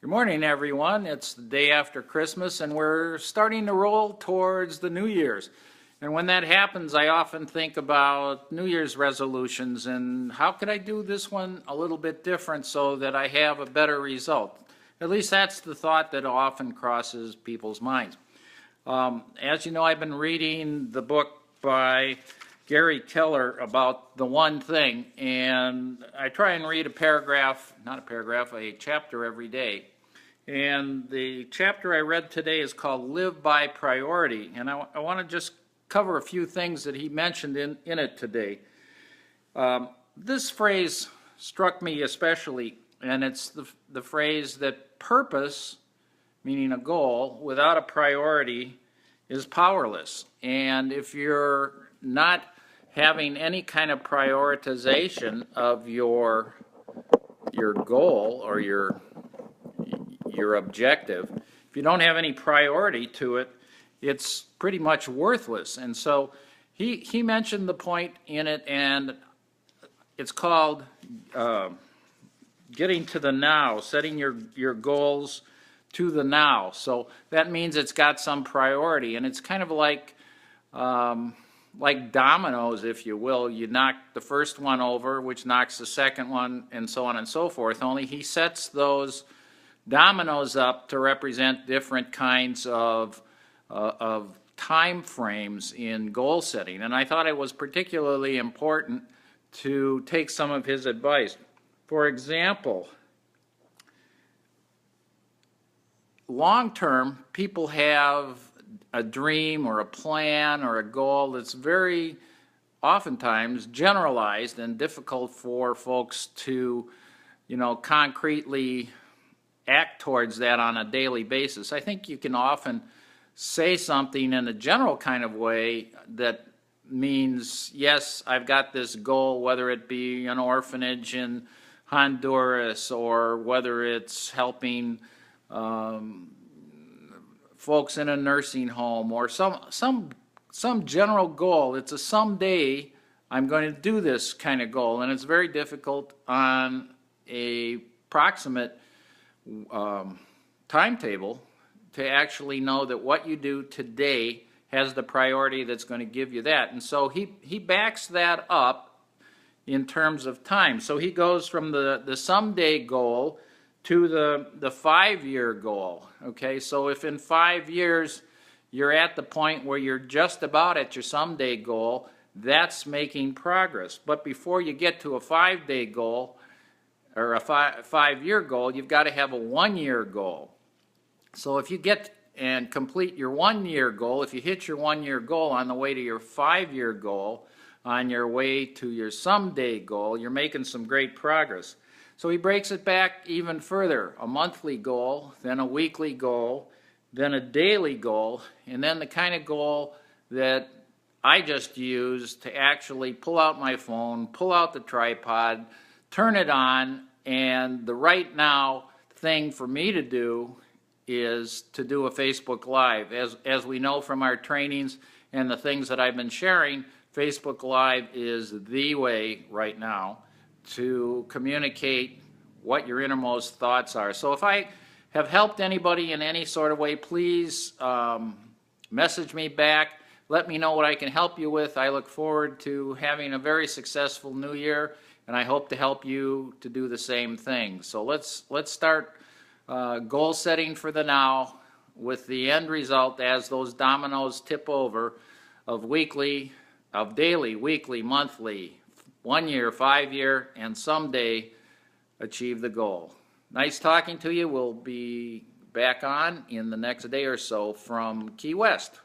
Good morning, everyone. It's the day after Christmas, and we're starting to roll towards the New Year's. And when that happens, I often think about New Year's resolutions and how could I do this one a little bit different so that I have a better result. At least that's the thought that often crosses people's minds. As you know, I've been reading the book by Gary Keller about the one thing, and I try and read a chapter every day. And the chapter I read today is called Live by Priority, and I want to just cover a few things that he mentioned in it today. This phrase struck me especially, and it's the phrase that purpose, meaning a goal, without a priority is powerless. And if you're not having any kind of prioritization of your goal or your objective, if you don't have any priority to it, it's pretty much worthless. And so he mentioned the point in it, and it's called getting to the now, setting your goals to the now. So that means it's got some priority, and it's kind of like dominoes, if you will. You knock the first one over, which knocks the second one, and so on and so forth, only he sets those dominoes up to represent different kinds of time frames in goal setting. And I thought it was particularly important to take some of his advice. For example, long term, people have a dream or a plan or a goal that's very oftentimes generalized and difficult for folks to, concretely act towards that on a daily basis. I think you can often say something in a general kind of way that means, yes, I've got this goal, whether it be an orphanage in Honduras or whether it's helping folks in a nursing home or some general goal. It's a someday I'm going to do this kind of goal, and it's very difficult on a proximate timetable to actually know that what you do today has the priority that's going to give you that. And so he backs that up in terms of time. So he goes from the someday goal to the 5-year goal. Okay, so if in 5 years you're at the point where you're just about at your someday goal, that's making progress. But before you get to a 5-day goal or a 5-year goal, you've got to have a 1-year goal. So if you get and complete your 1-year goal, if you hit your 1-year goal on the way to your 5-year goal, on your way to your someday goal, you're making some great progress. So he breaks it back even further: a monthly goal, then a weekly goal, then a daily goal, and then the kind of goal that I just used to actually pull out my phone, pull out the tripod, turn it on, and the right now thing for me to do is to do a Facebook Live. As we know from our trainings and the things that I've been sharing, Facebook Live is the way right now to communicate what your innermost thoughts are. So if I have helped anybody in any sort of way, please message me back. Let me know what I can help you with. I look forward to having a very successful new year, and I hope to help you to do the same thing. So let's start goal setting for the now, with the end result as those dominoes tip over of daily, weekly, monthly, 1 year, 5-year, and someday achieve the goal. Nice talking to you. We'll be back on in the next day or so from Key West.